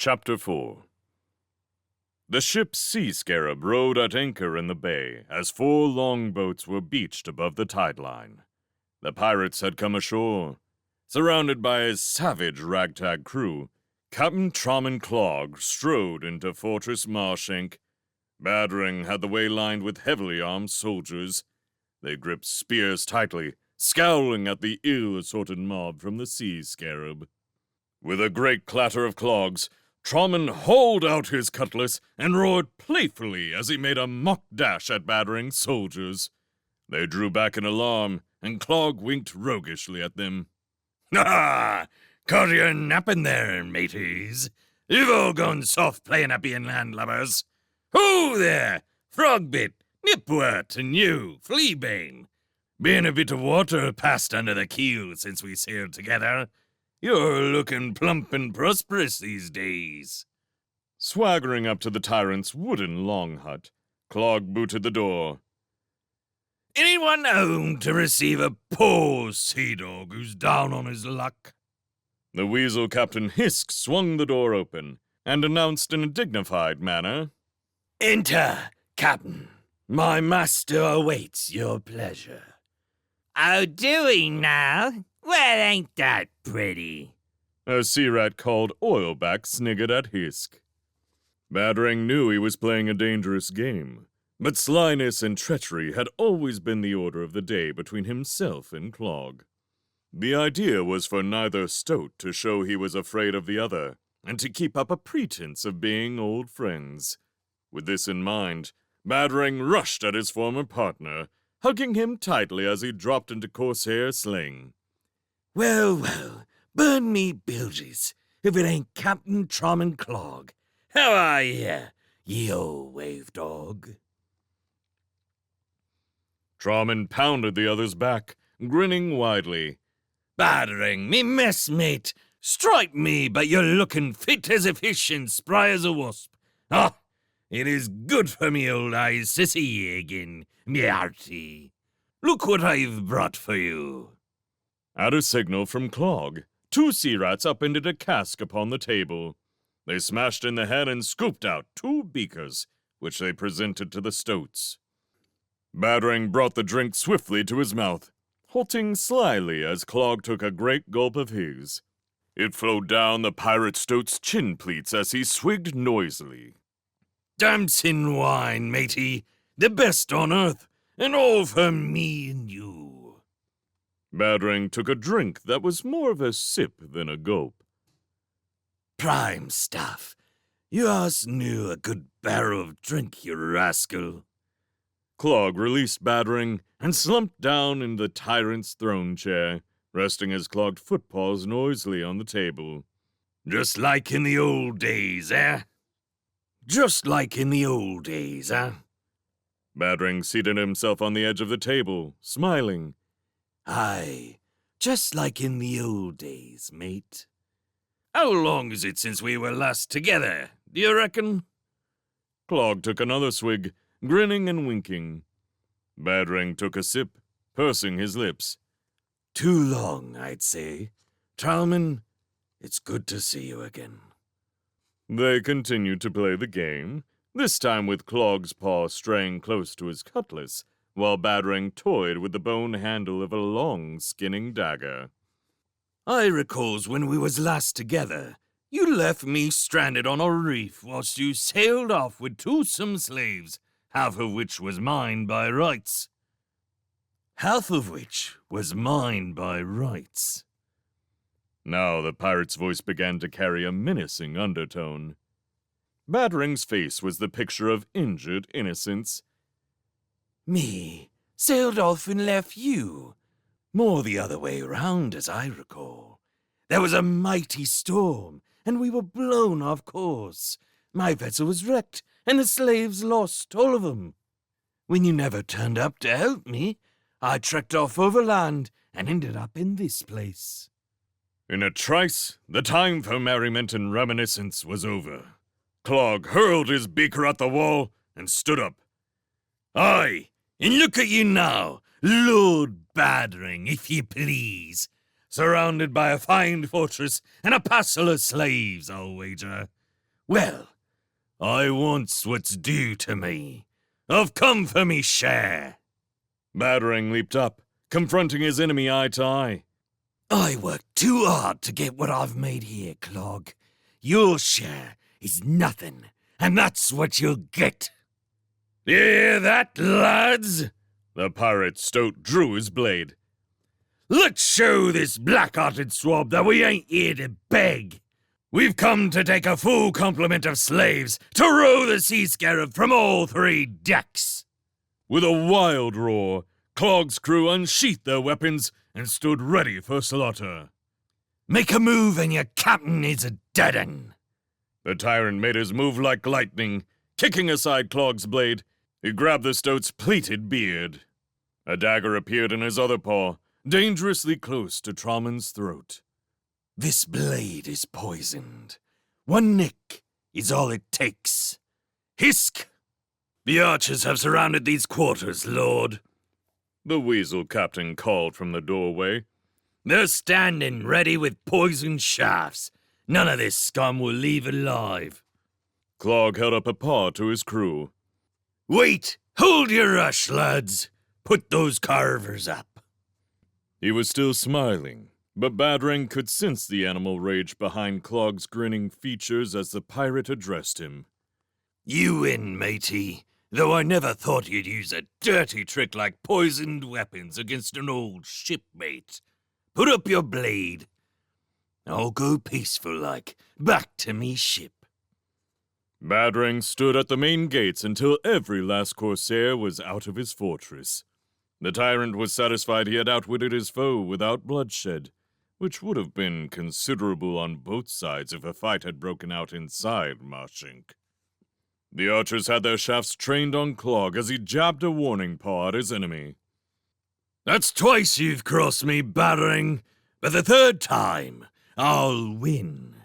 Chapter 4. The ship Sea Scarab rode at anchor in the bay as 4 longboats were beached above the tide line. The pirates had come ashore. Surrounded by his savage ragtag crew, Captain Troman Clog strode into Fortress Marshank. Battering had the way lined with heavily armed soldiers. They gripped spears tightly, scowling at the ill-assorted mob from the Sea Scarab. With a great clatter of clogs, Troman hauled out his cutlass and roared playfully as he made a mock dash at battering soldiers. They drew back in alarm, and Clog winked roguishly at them. "Ha! Caught you napping there, mateys. You've all gone soft playing at being landlubbers. Ho there, Frogbit, Nipwort, and you, Fleabane. Been a bit of water passed under the keel since we sailed together. You're looking plump and prosperous these days." Swaggering up to the tyrant's wooden long hut, Clog booted the door. "Anyone home to receive a poor sea dog who's down on his luck?" The weasel Captain Hisk swung the door open and announced in a dignified manner, "Enter, Captain. My master awaits your pleasure." "Oh, do he now? Well, ain't that pretty?" A sea rat called Oilback sniggered at Hisk. Battering knew he was playing a dangerous game, but slyness and treachery had always been the order of the day between himself and Clog. The idea was for neither stoat to show he was afraid of the other, and to keep up a pretense of being old friends. With this in mind, Battering rushed at his former partner, hugging him tightly as he dropped into Corsair sling. Well, burn me bilges, if it ain't Captain Troman Clog. How are ye old wave dog? Troman pounded the other's back, grinning widely. "Battering, me messmate, strike me, but you're looking fit as a fish and spry as a wasp. Ah, it is good for me old eyes to see ye again, me hearty. Look what I've brought for you." At a signal from Clog, 2 sea rats upended a cask upon the table. They smashed in the head and scooped out 2 beakers, which they presented to the stoats. Battering brought the drink swiftly to his mouth, halting slyly as Clog took a great gulp of his. It flowed down the pirate stoat's chin pleats as he swigged noisily. "Damson wine, matey, the best on earth, and all for me and you." Battering took a drink that was more of a sip than a gulp. "Prime stuff. You us knew a good barrel of drink, you rascal." Clog released Battering and slumped down in the tyrant's throne chair, resting his clogged footpaws noisily on the table. "Just like in the old days, eh? Just like in the old days, eh?" Battering seated himself on the edge of the table, smiling. "Aye, just like in the old days, mate. How long is it since we were last together, do you reckon?" Clog took another swig, grinning and winking. Battering took a sip, pursing his lips. "Too long, I'd say. Troman, it's good to see you again." They continued to play the game, this time with Clog's paw straying close to his cutlass, while Battering toyed with the bone handle of a long, skinning dagger. "I recalls when we was last together, you left me stranded on a reef whilst you sailed off with 2 slaves, half of which was mine by rights. Half of which was mine by rights." Now the pirate's voice began to carry a menacing undertone. Battering's face was the picture of injured innocence. "Me sailed off and left you. More the other way round, as I recall. There was a mighty storm, and we were blown off course. My vessel was wrecked, and the slaves lost, all of 'em. When you never turned up to help me, I trekked off overland and ended up in this place." In a trice, the time for merriment and reminiscence was over. Clog hurled his beaker at the wall and stood up. "Aye, and look at you now, Lord Battering, if you please. Surrounded by a fine fortress and a passel of slaves, I'll wager. Well, I wants what's due to me. I've come for me share. Battering leaped up, confronting his enemy eye to eye. I worked too hard to get what I've made here, Clog. Your share is nothing, and that's what you'll get. Hear that, lads? The pirate stoat drew his blade. Let's show this black-hearted swab that we ain't here to beg. We've come to take a full complement of slaves to row the sea scarab from all 3 decks. With a wild roar, Clog's crew unsheathed their weapons and stood ready for slaughter. Make a move and your captain is a dead-un. The tyrant made his move like lightning. Kicking aside Clog's blade, he grabbed the stoat's pleated beard. A dagger appeared in his other paw, dangerously close to Trauman's throat. This blade is poisoned. 1 nick is all it takes. Hisk! The archers have surrounded these quarters, Lord. The weasel captain called from the doorway. They're standing ready with poisoned shafts. None of this scum will leave alive. Clog held up a paw to his crew. Wait! Hold your rush, lads! Put those carvers up. He was still smiling, but Battering could sense the animal rage behind Clog's grinning features as the pirate addressed him. You win, matey, though I never thought you'd use a dirty trick like poisoned weapons against an old shipmate. Put up your blade. I'll go peaceful like, back to me ship. Battering stood at the main gates until every last corsair was out of his fortress. The tyrant was satisfied he had outwitted his foe without bloodshed, which would have been considerable on both sides if a fight had broken out inside Marshink. The archers had their shafts trained on Clog as he jabbed a warning paw at his enemy. That's twice you've crossed me, Battering, but the 3rd time, I'll win.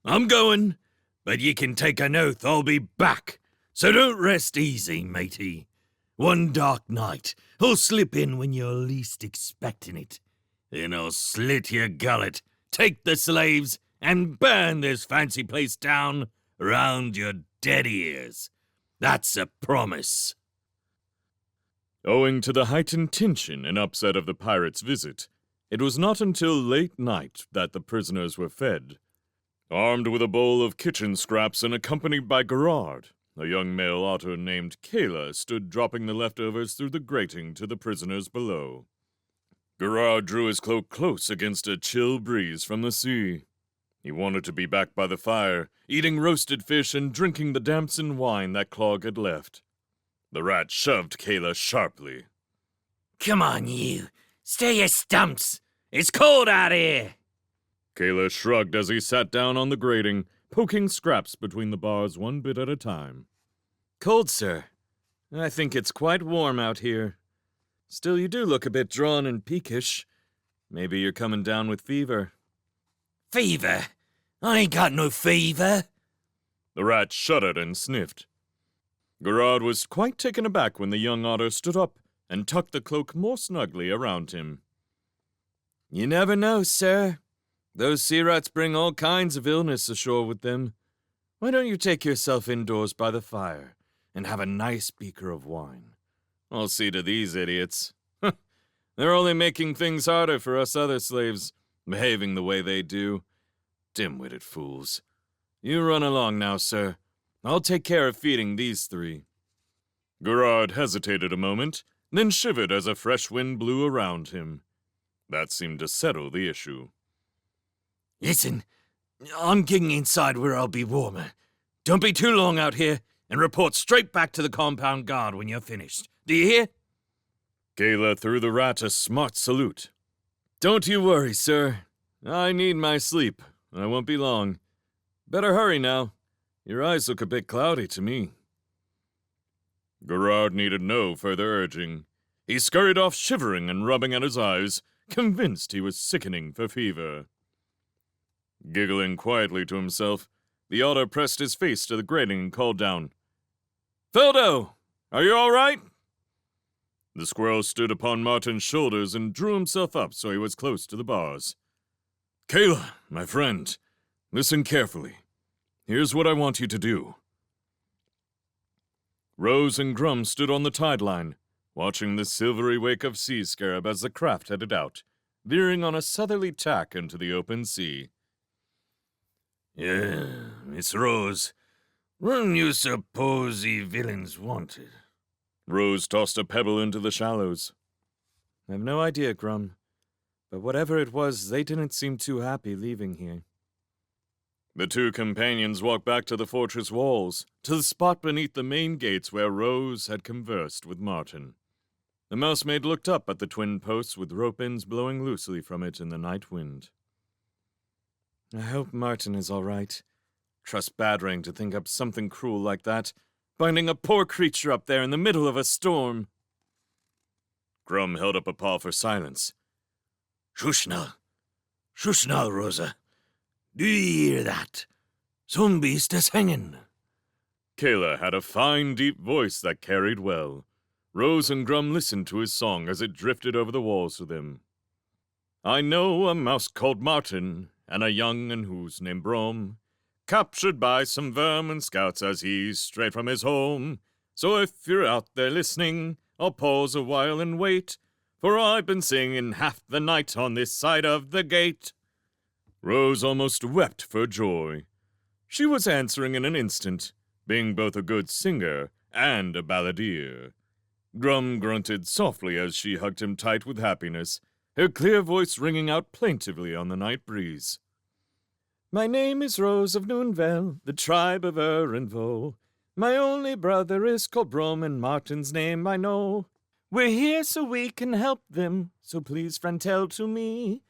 I'm going, but ye can take an oath I'll be back, so don't rest easy, matey. One dark night, I'll slip in when you're least expecting it. Then I'll slit your gullet, take the slaves, and burn this fancy place down around your dead ears. That's a promise. Owing to the heightened tension and upset of the pirate's visit, it was not until late night that the prisoners were fed. Armed with a bowl of kitchen scraps and accompanied by Gerard, a young male otter named Kayla stood dropping the leftovers through the grating to the prisoners below. Gerard drew his cloak close against a chill breeze from the sea. He wanted to be back by the fire, eating roasted fish and drinking the damson wine that Clog had left. The rat shoved Kayla sharply. Come on, you. Stay your stumps. It's cold out here. Kayla shrugged as he sat down on the grating, poking scraps between the bars 1 bit at a time. Cold, sir. I think it's quite warm out here. Still, you do look a bit drawn and peakish. Maybe you're coming down with fever. Fever? I ain't got no fever. The rat shuddered and sniffed. Gerard was quite taken aback when the young otter stood up and tucked the cloak more snugly around him. You never know, sir. Those sea rats bring all kinds of illness ashore with them. Why don't you take yourself indoors by the fire and have a nice beaker of wine? I'll see to these idiots. They're only making things harder for us other slaves, behaving the way they do. Dim-witted fools. You run along now, sir. I'll take care of feeding these 3. Gerard hesitated a moment, then shivered as a fresh wind blew around him. That seemed to settle the issue. Listen, I'm getting inside where I'll be warmer. Don't be too long out here, and report straight back to the compound guard when you're finished. Do you hear? Kayla threw the rat a smart salute. Don't you worry, sir. I need my sleep. I won't be long. Better hurry now. Your eyes look a bit cloudy to me. Gerard needed no further urging. He scurried off shivering and rubbing at his eyes, convinced he was sickening for fever. Giggling quietly to himself, the otter pressed his face to the grating and called down, "Feldo, are you all right?" The squirrel stood upon Martin's shoulders and drew himself up so he was close to the bars. "Kayla, my friend, listen carefully. Here's what I want you to do. Rose and Grum stood on the tide line, watching the silvery wake of sea scarab as the craft headed out, veering on a southerly tack into the open sea. Yeah, Miss Rose. When you suppose the villains wanted? Rose tossed a pebble into the shallows. I have no idea, Grum. But whatever it was, they didn't seem too happy leaving here. The two companions walked back to the fortress walls, to the spot beneath the main gates where Rose had conversed with Martin. The mousemaid looked up at the twin posts with rope ends blowing loosely from it in the night wind. I hope Martin is all right. Trust Badrang to think up something cruel like that, binding a poor creature up there in the middle of a storm. Grum held up a paw for silence. Shush now. Shush now, Rosa. Do you hear that? Some beast is hanging. Kayla had a fine, deep voice that carried well. Rose and Grum listened to his song as it drifted over the walls to them. I know a mouse called Martin, and a young un who's named Brom, captured by some vermin scouts as he's strayed from his home. So if you're out there listening, I'll pause a while and wait, for I've been singing half the night on this side of the gate. Rose almost wept for joy. She was answering in an instant, being both a good singer and a balladeer. Grum grunted softly as she hugged him tight with happiness, her clear voice ringing out plaintively on the night breeze. My name is Rose of Noonvale, the tribe of Erinvo. My only brother is called Brom, and Martin's name I know. We're here so we can help them, so please, friend, tell to me.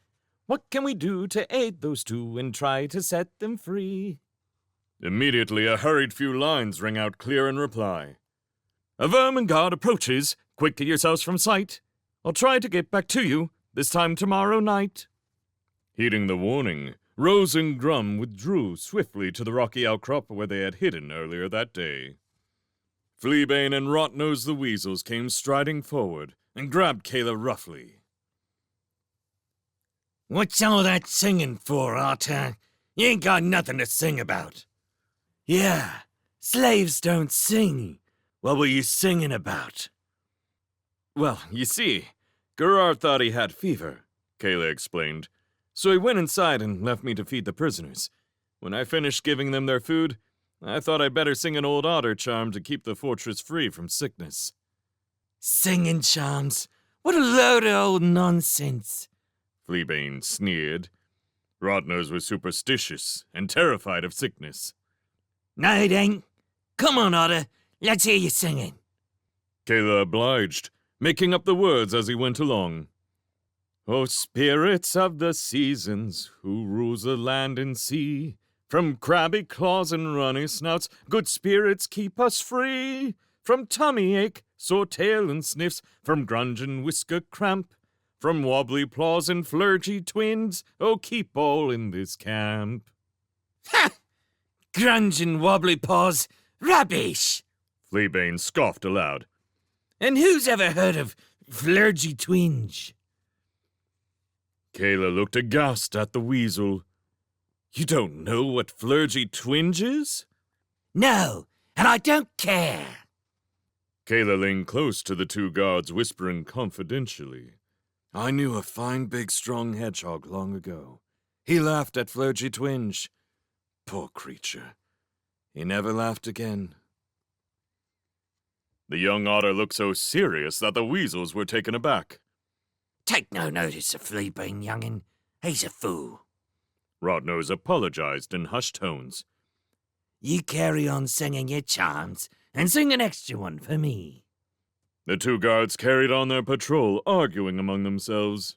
What can we do to aid those two and try to set them free? Immediately a hurried few lines rang out clear in reply. A vermin god approaches. Quick, get yourselves from sight. I'll try to get back to you, this time tomorrow night. Heeding the warning, Rose and Grum withdrew swiftly to the rocky outcrop where they had hidden earlier that day. Fleabane and Rotnose the weasels came striding forward and grabbed Kayla roughly. What's all that singing for, Arthur? You ain't got nothing to sing about. Yeah, slaves don't sing. What were you singing about? Well, you see, Gerard thought he had fever, Kayla explained. so he went inside and left me to feed the prisoners. When I finished giving them their food, I thought I'd better sing an old otter charm to keep the fortress free from sickness. Singing charms? What a load of old nonsense. Fleabane sneered. Rotnose was superstitious and terrified of sickness. No, it ain't. Come on, Otter. Let's hear you singing. Kayla obliged, making up the words as he went along. O spirits of the seasons, who rules the land and sea, from crabby claws and runny snouts, good spirits keep us free. From tummy ache, sore tail and sniffs, from grunge and whisker cramp, from wobbly paws and flurgy twins, oh, keep all in this camp. Ha! Grunge and wobbly paws. Rubbish! Fleabane scoffed aloud. And who's ever heard of flurgy twinge? Kayla looked aghast at the weasel. You don't know what flurgy twinge is? No, and I don't care. Kayla leaned close to the two guards, whispering confidentially. I knew a fine, big, strong hedgehog long ago. He laughed at flurgy twinge. Poor creature. He never laughed again. The young otter looked so serious that the weasels were taken aback. Take no notice of Fleabane, young'un. He's a fool. Rotnose apologized in hushed tones. You carry on singing your charms, and sing an extra one for me. The two guards carried on their patrol, arguing among themselves.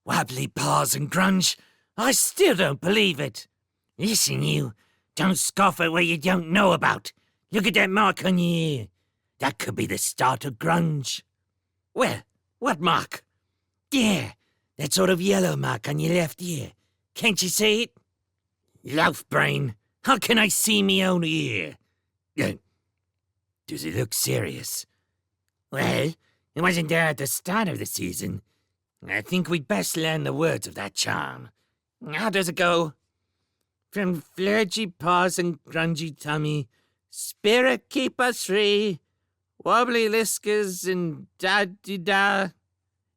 Wobbly paws and grunge, I still don't believe it. Listen, you, don't scoff at what you don't know about. Look at that mark on your ear. That could be the start of grunge. Well, what mark? There, that sort of yellow mark on your left ear. Can't you see it? Loaf brain, how can I see me own ear? Does it look serious? Well, it wasn't there at the start of the season. I think we'd best learn the words of that charm. How does it go? From flirgy paws and grungy tummy, spirit keep us free, wobbly liskers and da-de-da.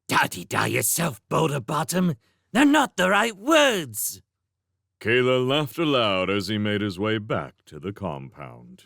Da-de-da yourself, Boulder Bottom. They're not the right words. Kayla laughed aloud as he made his way back to the compound.